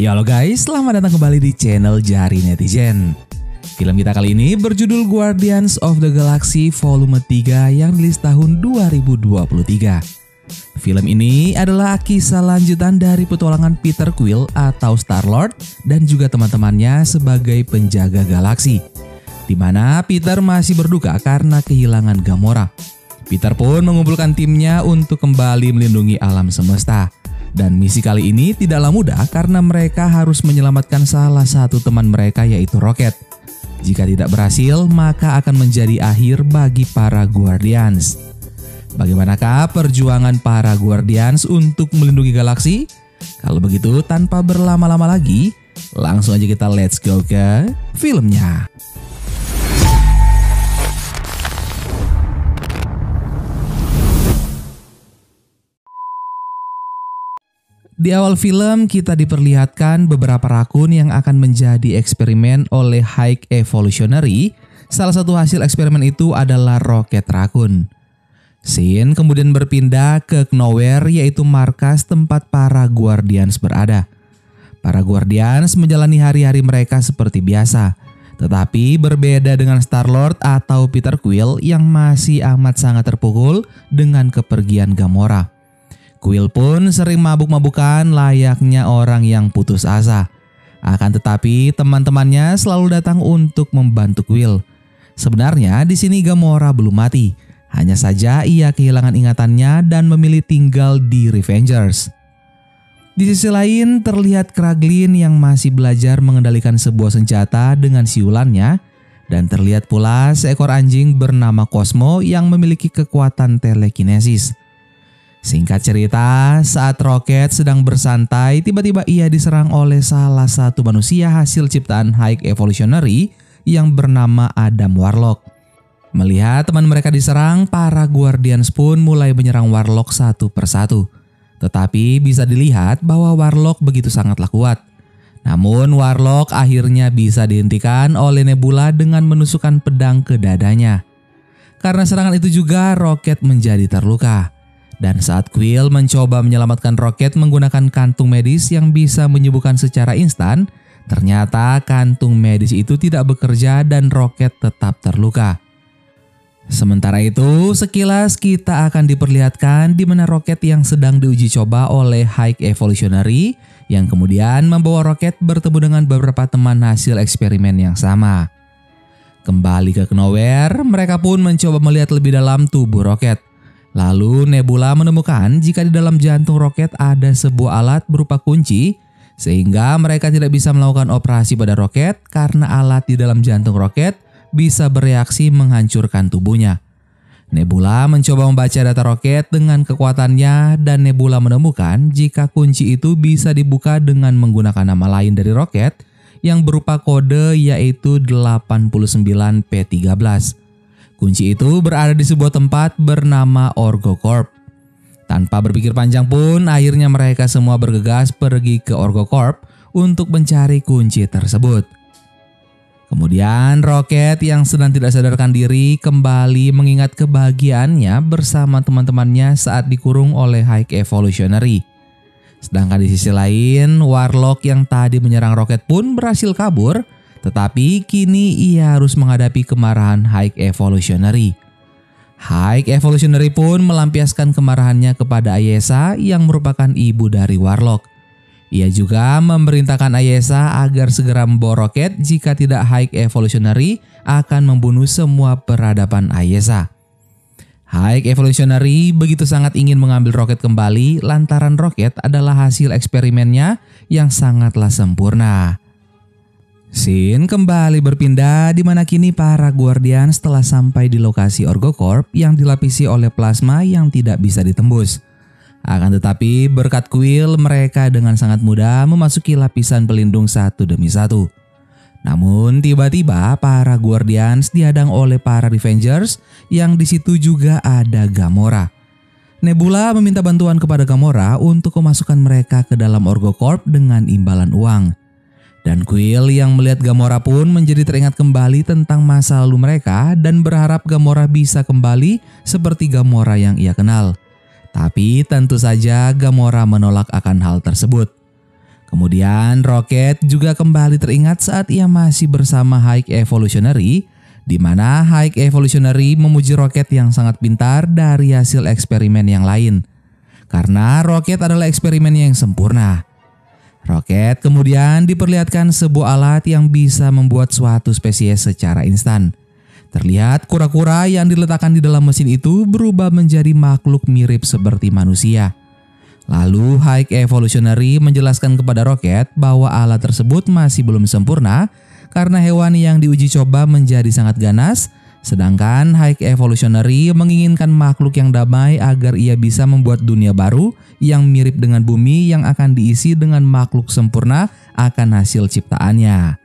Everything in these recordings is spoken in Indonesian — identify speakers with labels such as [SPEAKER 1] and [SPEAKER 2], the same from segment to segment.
[SPEAKER 1] Ya halo guys, selamat datang kembali di channel Jari Netizen. Film kita kali ini berjudul Guardians of the Galaxy Volume 3 yang rilis tahun 2023. Film ini adalah kisah lanjutan dari petualangan Peter Quill atau Star-Lord dan juga teman-temannya sebagai penjaga galaksi, di mana Peter masih berduka karena kehilangan Gamora. Peter pun mengumpulkan timnya untuk kembali melindungi alam semesta. Dan misi kali ini tidaklah mudah karena mereka harus menyelamatkan salah satu teman mereka yaitu Rocket. Jika tidak berhasil, maka akan menjadi akhir bagi para Guardians. Bagaimanakah perjuangan para Guardians untuk melindungi galaksi? Kalau begitu, tanpa berlama-lama lagi, langsung aja kita let's go ke filmnya. Di awal film kita diperlihatkan beberapa rakun yang akan menjadi eksperimen oleh High Evolutionary. Salah satu hasil eksperimen itu adalah Rocket Raccoon. Scene kemudian berpindah ke Knowhere, yaitu markas tempat para Guardians berada. Para Guardians menjalani hari-hari mereka seperti biasa. Tetapi berbeda dengan Star-Lord atau Peter Quill yang masih amat sangat terpukul dengan kepergian Gamora. Quill pun sering mabuk-mabukan layaknya orang yang putus asa. Akan tetapi teman-temannya selalu datang untuk membantu Quill. Sebenarnya di sini Gamora belum mati. Hanya saja ia kehilangan ingatannya dan memilih tinggal di Revengers. Di sisi lain terlihat Kraglin yang masih belajar mengendalikan sebuah senjata dengan siulannya. Dan terlihat pula seekor anjing bernama Cosmo yang memiliki kekuatan telekinesis. Singkat cerita, saat Rocket sedang bersantai, tiba-tiba ia diserang oleh salah satu manusia hasil ciptaan High Evolutionary yang bernama Adam Warlock. Melihat teman mereka diserang, para Guardians pun mulai menyerang Warlock satu persatu. Tetapi bisa dilihat bahwa Warlock begitu sangatlah kuat. Namun Warlock akhirnya bisa dihentikan oleh Nebula dengan menusukkan pedang ke dadanya. Karena serangan itu juga Rocket menjadi terluka. Dan saat Quill mencoba menyelamatkan Rocket menggunakan kantung medis yang bisa menyembuhkan secara instan, ternyata kantung medis itu tidak bekerja dan Rocket tetap terluka. Sementara itu, sekilas kita akan diperlihatkan di mana Rocket yang sedang diuji coba oleh High Evolutionary yang kemudian membawa Rocket bertemu dengan beberapa teman hasil eksperimen yang sama. Kembali ke Knowhere, mereka pun mencoba melihat lebih dalam tubuh Rocket. Lalu Nebula menemukan jika di dalam jantung Rocket ada sebuah alat berupa kunci, sehingga mereka tidak bisa melakukan operasi pada Rocket karena alat di dalam jantung Rocket bisa bereaksi menghancurkan tubuhnya. Nebula mencoba membaca data Rocket dengan kekuatannya dan Nebula menemukan jika kunci itu bisa dibuka dengan menggunakan nama lain dari Rocket yang berupa kode yaitu 89P13. Kunci itu berada di sebuah tempat bernama OrgoCorp. Tanpa berpikir panjang pun, akhirnya mereka semua bergegas pergi ke OrgoCorp untuk mencari kunci tersebut. Kemudian Rocket yang sedang tidak sadarkan diri kembali mengingat kebahagiaannya bersama teman-temannya saat dikurung oleh High Evolutionary. Sedangkan di sisi lain, Warlock yang tadi menyerang Rocket pun berhasil kabur. Tetapi kini ia harus menghadapi kemarahan High Evolutionary. High Evolutionary pun melampiaskan kemarahannya kepada Ayesa yang merupakan ibu dari Warlock. Ia juga memerintahkan Ayesa agar segera membawa Rocket jika tidak High Evolutionary akan membunuh semua peradaban Ayesa. High Evolutionary begitu sangat ingin mengambil Rocket kembali lantaran Rocket adalah hasil eksperimennya yang sangatlah sempurna. Scene kembali berpindah di mana kini para Guardians telah sampai di lokasi OrgoCorp yang dilapisi oleh plasma yang tidak bisa ditembus. Akan tetapi berkat Quill mereka dengan sangat mudah memasuki lapisan pelindung satu demi satu. Namun tiba-tiba para Guardians dihadang oleh para Revengers yang di situ juga ada Gamora. Nebula meminta bantuan kepada Gamora untuk memasukkan mereka ke dalam OrgoCorp dengan imbalan uang. Dan Quill yang melihat Gamora pun menjadi teringat kembali tentang masa lalu mereka dan berharap Gamora bisa kembali seperti Gamora yang ia kenal. Tapi tentu saja Gamora menolak akan hal tersebut. Kemudian Rocket juga kembali teringat saat ia masih bersama High Evolutionary, di mana High Evolutionary memuji Rocket yang sangat pintar dari hasil eksperimen yang lain. Karena Rocket adalah eksperimen yang sempurna. Rocket kemudian diperlihatkan sebuah alat yang bisa membuat suatu spesies secara instan. Terlihat kura-kura yang diletakkan di dalam mesin itu berubah menjadi makhluk mirip seperti manusia. Lalu High Evolutionary menjelaskan kepada Rocket bahwa alat tersebut masih belum sempurna karena hewan yang diuji coba menjadi sangat ganas, sedangkan High Evolutionary menginginkan makhluk yang damai agar ia bisa membuat dunia baru yang mirip dengan bumi yang akan diisi dengan makhluk sempurna akan hasil ciptaannya.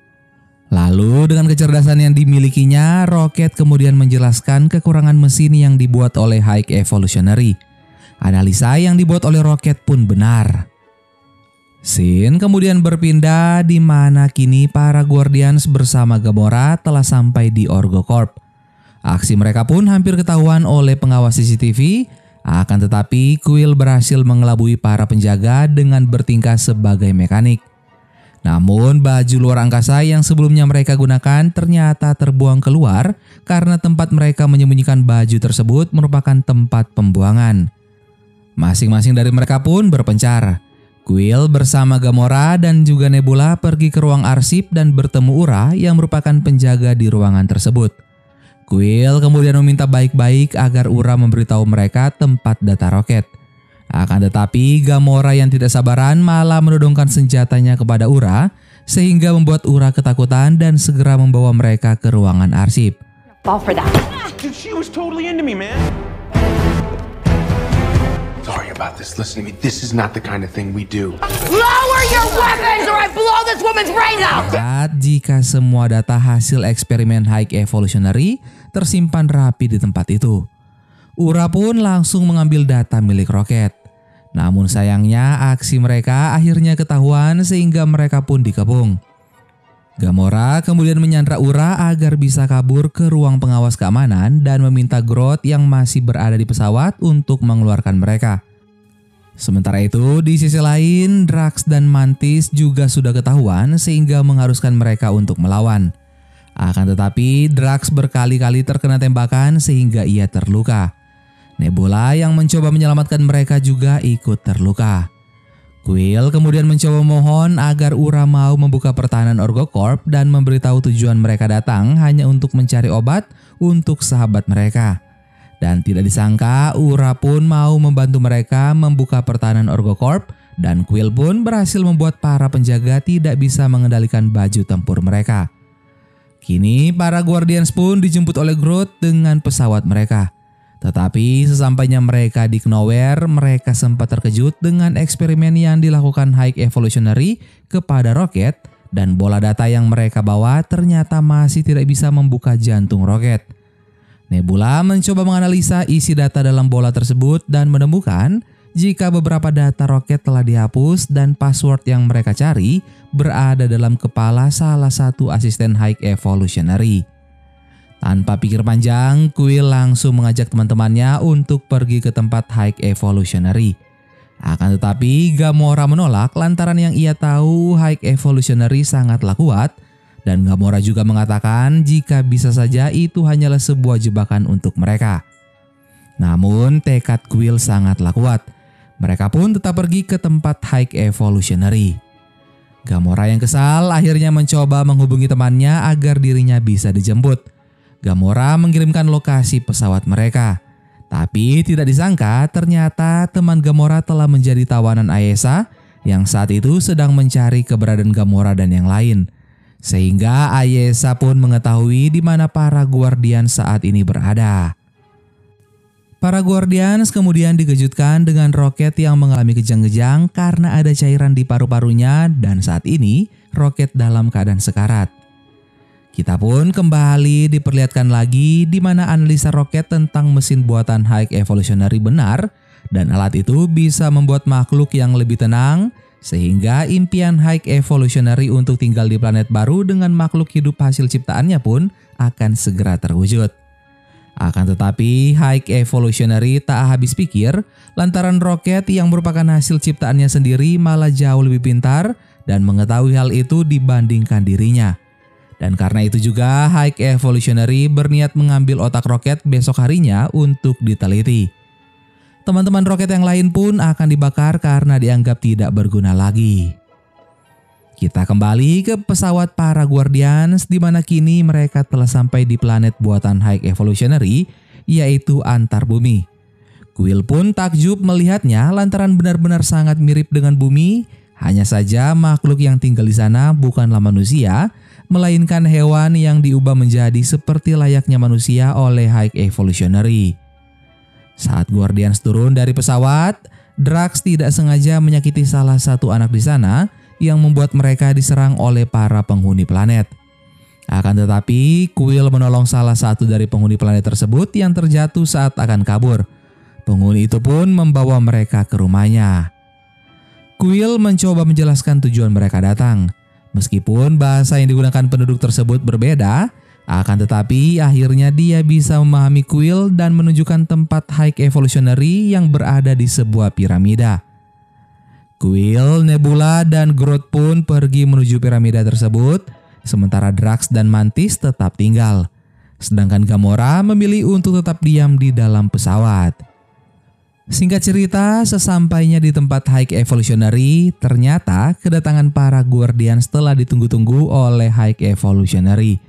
[SPEAKER 1] Lalu dengan kecerdasan yang dimilikinya, Rocket kemudian menjelaskan kekurangan mesin yang dibuat oleh High Evolutionary. Analisa yang dibuat oleh Rocket pun benar. Scene kemudian berpindah di mana kini para Guardians bersama Gamora telah sampai di OrgoCorp. Aksi mereka pun hampir ketahuan oleh pengawas CCTV, akan tetapi Quill berhasil mengelabui para penjaga dengan bertingkah sebagai mekanik. Namun baju luar angkasa yang sebelumnya mereka gunakan ternyata terbuang keluar karena tempat mereka menyembunyikan baju tersebut merupakan tempat pembuangan. Masing-masing dari mereka pun berpencar. Quill bersama Gamora dan juga Nebula pergi ke ruang arsip dan bertemu Ura yang merupakan penjaga di ruangan tersebut. Quill kemudian meminta baik-baik agar Ura memberitahu mereka tempat data Rocket. Akan tetapi Gamora yang tidak sabaran malah menodongkan senjatanya kepada Ura sehingga membuat Ura ketakutan dan segera membawa mereka ke ruangan arsip.
[SPEAKER 2] Fall for that.
[SPEAKER 3] Dude, she was totally into me, man. Sorry about this. Listen to me. This is not the kind of thing we do.
[SPEAKER 2] Lower your weapons or I blow this woman's brains out!
[SPEAKER 1] Jika semua data hasil eksperimen High Evolutionary tersimpan rapi di tempat itu, Ura pun langsung mengambil data milik Rocket. Namun sayangnya aksi mereka akhirnya ketahuan sehingga mereka pun dikepung. Gamora kemudian menyandra Ura agar bisa kabur ke ruang pengawas keamanan dan meminta Groot yang masih berada di pesawat untuk mengeluarkan mereka. Sementara itu, di sisi lain, Drax dan Mantis juga sudah ketahuan sehingga mengharuskan mereka untuk melawan. Akan tetapi, Drax berkali-kali terkena tembakan sehingga ia terluka. Nebula yang mencoba menyelamatkan mereka juga ikut terluka. Quill kemudian mencoba memohon agar Ura mau membuka pertahanan OrgoCorp dan memberitahu tujuan mereka datang hanya untuk mencari obat untuk sahabat mereka. Dan tidak disangka Ura pun mau membantu mereka membuka pertahanan OrgoCorp dan Quill pun berhasil membuat para penjaga tidak bisa mengendalikan baju tempur mereka. Kini para Guardians pun dijemput oleh Groot dengan pesawat mereka. Tetapi sesampainya mereka di Knowhere, mereka sempat terkejut dengan eksperimen yang dilakukan High Evolutionary kepada Rocket dan bola data yang mereka bawa ternyata masih tidak bisa membuka jantung Rocket. Nebula mencoba menganalisa isi data dalam bola tersebut dan menemukan jika beberapa data Rocket telah dihapus dan password yang mereka cari berada dalam kepala salah satu asisten High Evolutionary. Tanpa pikir panjang, Quill langsung mengajak teman-temannya untuk pergi ke tempat High Evolutionary. Akan tetapi Gamora menolak lantaran yang ia tahu High Evolutionary sangatlah kuat dan Gamora juga mengatakan jika bisa saja itu hanyalah sebuah jebakan untuk mereka. Namun tekad Quill sangatlah kuat. Mereka pun tetap pergi ke tempat High Evolutionary. Gamora yang kesal akhirnya mencoba menghubungi temannya agar dirinya bisa dijemput. Gamora mengirimkan lokasi pesawat mereka. Tapi tidak disangka ternyata teman Gamora telah menjadi tawanan Ayesha yang saat itu sedang mencari keberadaan Gamora dan yang lain. Sehingga Ayesha pun mengetahui di mana para Guardians saat ini berada. Para Guardians kemudian dikejutkan dengan Rocket yang mengalami kejang-kejang karena ada cairan di paru-parunya dan saat ini Rocket dalam keadaan sekarat. Kita pun kembali diperlihatkan lagi di mana analisa Rocket tentang mesin buatan High Evolutionary benar dan alat itu bisa membuat makhluk yang lebih tenang sehingga impian High Evolutionary untuk tinggal di planet baru dengan makhluk hidup hasil ciptaannya pun akan segera terwujud. Akan tetapi High Evolutionary tak habis pikir lantaran Rocket yang merupakan hasil ciptaannya sendiri malah jauh lebih pintar dan mengetahui hal itu dibandingkan dirinya. Dan karena itu juga High Evolutionary berniat mengambil otak roket besok harinya untuk diteliti. Teman-teman roket yang lain pun akan dibakar karena dianggap tidak berguna lagi. Kita kembali ke pesawat para Guardians di mana kini mereka telah sampai di planet buatan High Evolutionary, yaitu Antarbumi. Quill pun takjub melihatnya lantaran benar-benar sangat mirip dengan bumi, hanya saja makhluk yang tinggal di sana bukanlah manusia, melainkan hewan yang diubah menjadi seperti layaknya manusia oleh High Evolutionary. Saat Guardians turun dari pesawat, Drax tidak sengaja menyakiti salah satu anak di sana yang membuat mereka diserang oleh para penghuni planet. Akan tetapi, Quill menolong salah satu dari penghuni planet tersebut yang terjatuh saat akan kabur. Penghuni itu pun membawa mereka ke rumahnya. Quill mencoba menjelaskan tujuan mereka datang. Meskipun bahasa yang digunakan penduduk tersebut berbeda, akan tetapi akhirnya dia bisa memahami Quill dan menunjukkan tempat High Evolutionary yang berada di sebuah piramida. Quill, Nebula, dan Groot pun pergi menuju piramida tersebut, sementara Drax dan Mantis tetap tinggal. Sedangkan Gamora memilih untuk tetap diam di dalam pesawat. Singkat cerita, sesampainya di tempat High Evolutionary, ternyata kedatangan para Guardians telah ditunggu-tunggu oleh High Evolutionary.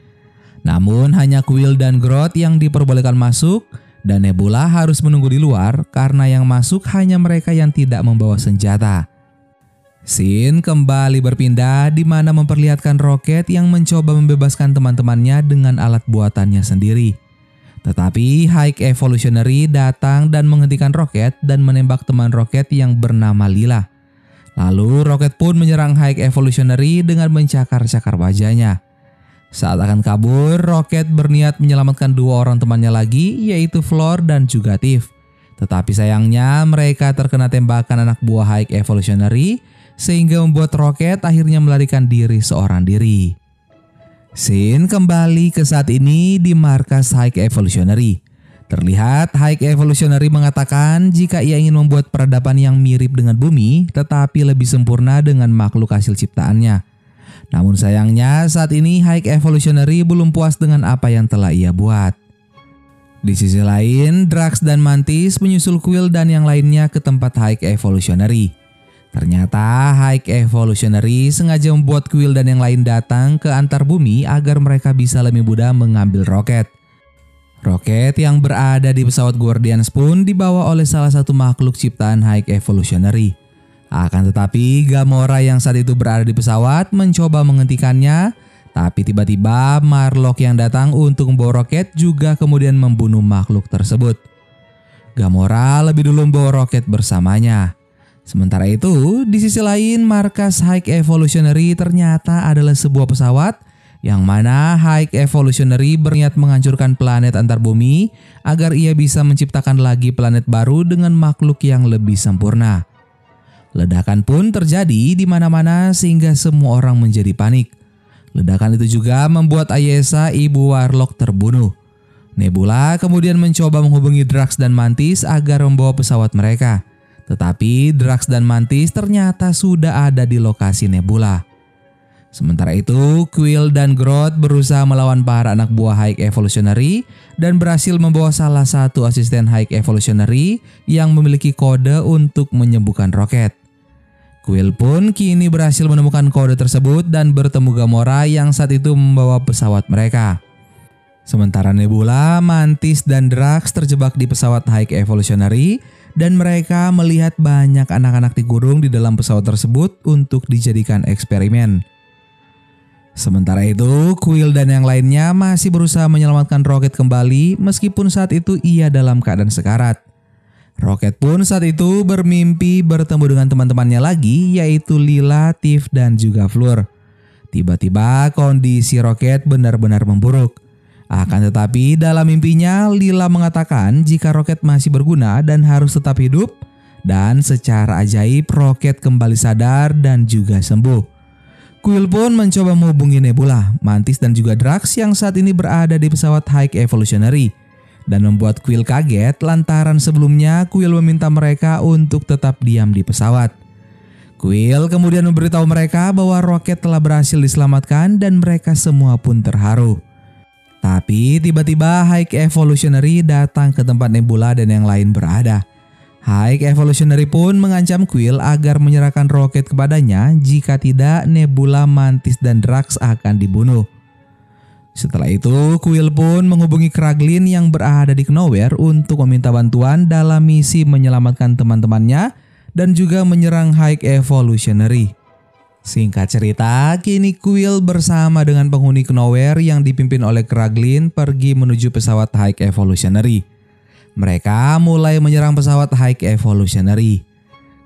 [SPEAKER 1] Namun hanya Quill dan Groot yang diperbolehkan masuk dan Nebula harus menunggu di luar karena yang masuk hanya mereka yang tidak membawa senjata. Scene kembali berpindah di mana memperlihatkan Rocket yang mencoba membebaskan teman-temannya dengan alat buatannya sendiri. Tetapi High Evolutionary datang dan menghentikan Rocket dan menembak teman Rocket yang bernama Lila. Lalu Rocket pun menyerang High Evolutionary dengan mencakar-cakar wajahnya. Saat akan kabur, Rocket berniat menyelamatkan dua orang temannya lagi, yaitu Floor dan juga Tiff. Tetapi sayangnya mereka terkena tembakan anak buah High Evolutionary, sehingga membuat Rocket akhirnya melarikan diri seorang diri. Scene kembali ke saat ini di markas High Evolutionary. Terlihat High Evolutionary mengatakan jika ia ingin membuat peradaban yang mirip dengan bumi, tetapi lebih sempurna dengan makhluk hasil ciptaannya. Namun sayangnya saat ini High Evolutionary belum puas dengan apa yang telah ia buat. Di sisi lain, Drax dan Mantis menyusul Quill dan yang lainnya ke tempat High Evolutionary. Ternyata High Evolutionary sengaja membuat Quill dan yang lain datang ke Antarbumi agar mereka bisa lebih mudah mengambil Rocket. Rocket yang berada di pesawat Guardians pun dibawa oleh salah satu makhluk ciptaan High Evolutionary. Akan tetapi Gamora yang saat itu berada di pesawat mencoba menghentikannya, tapi tiba-tiba Marlock yang datang untuk membawa Rocket juga kemudian membunuh makhluk tersebut. Gamora lebih dulu membawa Rocket bersamanya. Sementara itu, di sisi lain markas High Evolutionary ternyata adalah sebuah pesawat yang mana High Evolutionary berniat menghancurkan planet Antarbumi agar ia bisa menciptakan lagi planet baru dengan makhluk yang lebih sempurna. Ledakan pun terjadi di mana-mana sehingga semua orang menjadi panik. Ledakan itu juga membuat Ayesha, ibu Warlock, terbunuh. Nebula kemudian mencoba menghubungi Drax dan Mantis agar membawa pesawat mereka. Tetapi Drax dan Mantis ternyata sudah ada di lokasi Nebula. Sementara itu, Quill dan Groot berusaha melawan para anak buah High Evolutionary dan berhasil membawa salah satu asisten High Evolutionary yang memiliki kode untuk menyembuhkan Rocket. Quill pun kini berhasil menemukan kode tersebut dan bertemu Gamora yang saat itu membawa pesawat mereka. Sementara Nebula, Mantis, dan Drax terjebak di pesawat High Evolutionary dan mereka melihat banyak anak-anak digurung di dalam pesawat tersebut untuk dijadikan eksperimen. Sementara itu, Quill dan yang lainnya masih berusaha menyelamatkan Rocket kembali meskipun saat itu ia dalam keadaan sekarat. Rocket pun saat itu bermimpi bertemu dengan teman-temannya lagi, yaitu Lila, Tiff, dan juga Floor. Tiba-tiba kondisi Rocket benar-benar memburuk. Akan tetapi dalam mimpinya Lila mengatakan jika Rocket masih berguna dan harus tetap hidup, dan secara ajaib Rocket kembali sadar dan juga sembuh. Quill pun mencoba menghubungi Nebula, Mantis, dan juga Drax yang saat ini berada di pesawat High Evolutionary. Dan membuat Quill kaget lantaran sebelumnya Quill meminta mereka untuk tetap diam di pesawat. Quill kemudian memberitahu mereka bahwa Rocket telah berhasil diselamatkan dan mereka semua pun terharu. Tapi tiba-tiba High Evolutionary datang ke tempat Nebula dan yang lain berada. High Evolutionary pun mengancam Quill agar menyerahkan Rocket kepadanya, jika tidak Nebula, Mantis, dan Drax akan dibunuh. Setelah itu Quill pun menghubungi Kraglin yang berada di Knowhere untuk meminta bantuan dalam misi menyelamatkan teman-temannya dan juga menyerang High Evolutionary. Singkat cerita, kini Quill bersama dengan penghuni Knowhere yang dipimpin oleh Kraglin pergi menuju pesawat High Evolutionary. Mereka mulai menyerang pesawat High Evolutionary.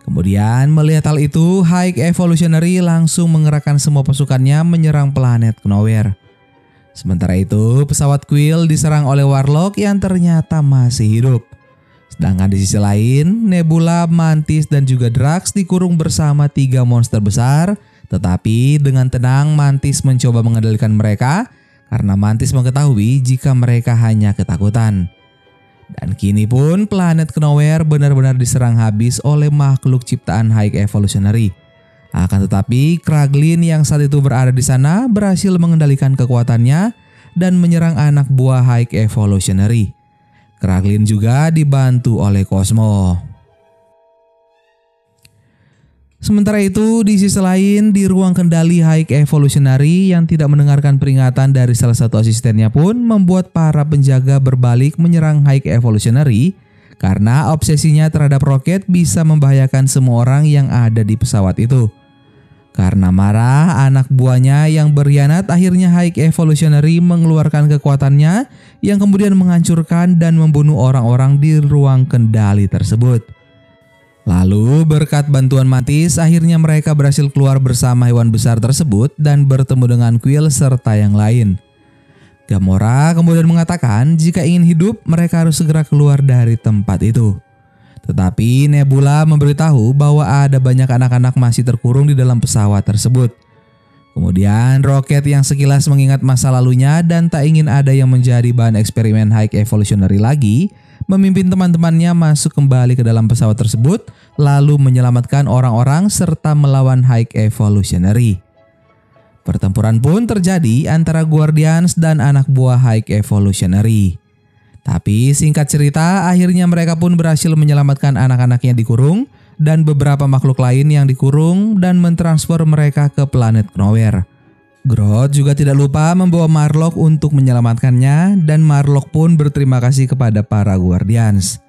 [SPEAKER 1] Kemudian melihat hal itu, High Evolutionary langsung mengerahkan semua pasukannya menyerang planet Knowhere. Sementara itu, pesawat Quill diserang oleh Warlock yang ternyata masih hidup. Sedangkan di sisi lain, Nebula, Mantis, dan juga Drax dikurung bersama 3 monster besar. Tetapi dengan tenang Mantis mencoba mengendalikan mereka karena Mantis mengetahui jika mereka hanya ketakutan. Dan kini pun planet Knowhere benar-benar diserang habis oleh makhluk ciptaan High Evolutionary. Akan tetapi Kraglin yang saat itu berada di sana berhasil mengendalikan kekuatannya dan menyerang anak buah High Evolutionary. Kraglin juga dibantu oleh Cosmo. Sementara itu di sisi lain di ruang kendali High Evolutionary yang tidak mendengarkan peringatan dari salah satu asistennya pun membuat para penjaga berbalik menyerang High Evolutionary karena obsesinya terhadap Rocket bisa membahayakan semua orang yang ada di pesawat itu. Karena marah, anak buahnya yang berkhianat akhirnya High Evolutionary mengeluarkan kekuatannya yang kemudian menghancurkan dan membunuh orang-orang di ruang kendali tersebut. Lalu berkat bantuan Mantis akhirnya mereka berhasil keluar bersama hewan besar tersebut dan bertemu dengan Quill serta yang lain. Gamora kemudian mengatakan jika ingin hidup mereka harus segera keluar dari tempat itu. Tetapi Nebula memberitahu bahwa ada banyak anak-anak masih terkurung di dalam pesawat tersebut. Kemudian Rocket yang sekilas mengingat masa lalunya dan tak ingin ada yang menjadi bahan eksperimen High Evolutionary lagi, memimpin teman-temannya masuk kembali ke dalam pesawat tersebut lalu menyelamatkan orang-orang serta melawan High Evolutionary. Pertempuran pun terjadi antara Guardians dan anak buah High Evolutionary. Tapi singkat cerita, akhirnya mereka pun berhasil menyelamatkan anak-anak yang dikurung dan beberapa makhluk lain yang dikurung dan mentransfer mereka ke planet Knowhere. Groot juga tidak lupa membawa Marlock untuk menyelamatkannya dan Marlock pun berterima kasih kepada para Guardians.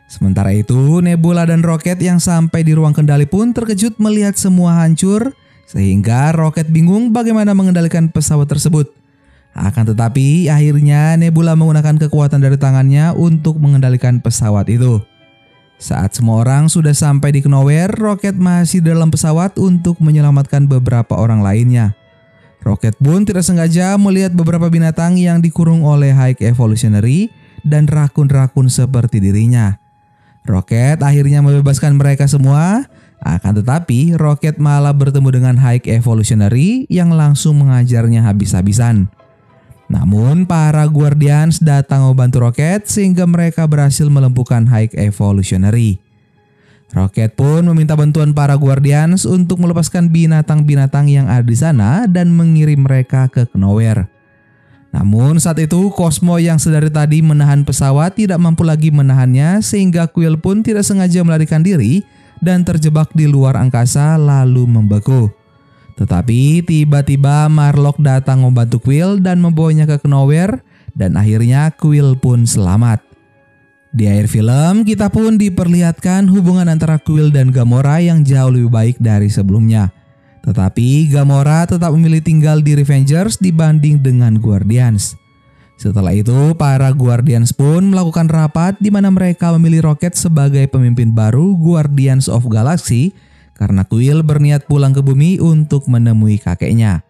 [SPEAKER 1] Sementara itu, Nebula dan Rocket yang sampai di ruang kendali pun terkejut melihat semua hancur sehingga Rocket bingung bagaimana mengendalikan pesawat tersebut. Akan tetapi akhirnya Nebula menggunakan kekuatan dari tangannya untuk mengendalikan pesawat itu. Saat semua orang sudah sampai di Knowhere, Rocket masih dalam pesawat untuk menyelamatkan beberapa orang lainnya. Rocket pun tidak sengaja melihat beberapa binatang yang dikurung oleh High Evolutionary dan rakun-rakun seperti dirinya. Rocket akhirnya membebaskan mereka semua. Akan tetapi Rocket malah bertemu dengan High Evolutionary yang langsung mengajarnya habis-habisan. Namun para Guardians datang membantu Rocket sehingga mereka berhasil melumpuhkan High Evolutionary. Rocket pun meminta bantuan para Guardians untuk melepaskan binatang-binatang yang ada di sana dan mengirim mereka ke Knowhere. Namun saat itu Cosmo yang sedari tadi menahan pesawat tidak mampu lagi menahannya sehingga Quill pun tidak sengaja melarikan diri dan terjebak di luar angkasa lalu membeku. Tetapi tiba-tiba Marlock datang membantu Quill dan membawanya ke Knowhere dan akhirnya Quill pun selamat. Di akhir film kita pun diperlihatkan hubungan antara Quill dan Gamora yang jauh lebih baik dari sebelumnya. Tetapi Gamora tetap memilih tinggal di Revengers dibanding dengan Guardians. Setelah itu para Guardians pun melakukan rapat di mana mereka memilih Rocket sebagai pemimpin baru Guardians of Galaxy karena Quill berniat pulang ke bumi untuk menemui kakeknya.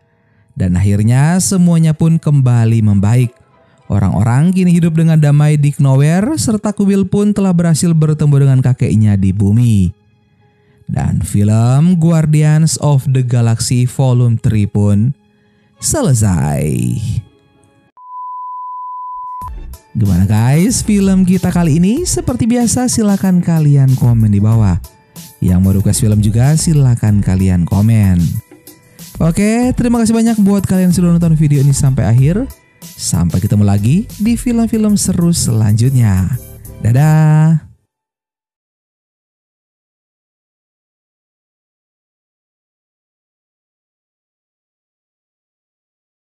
[SPEAKER 1] Dan akhirnya semuanya pun kembali membaik. Orang-orang kini hidup dengan damai di Knowhere serta Quill pun telah berhasil bertemu dengan kakeknya di bumi. Dan film Guardians of the Galaxy Volume 3 pun selesai. Gimana guys film kita kali ini? Seperti biasa silahkan kalian komen di bawah. Yang mau request film juga silahkan kalian komen. Oke, terima kasih banyak buat kalian sudah nonton video ini sampai akhir. Sampai ketemu lagi di film-film seru selanjutnya. Dadah.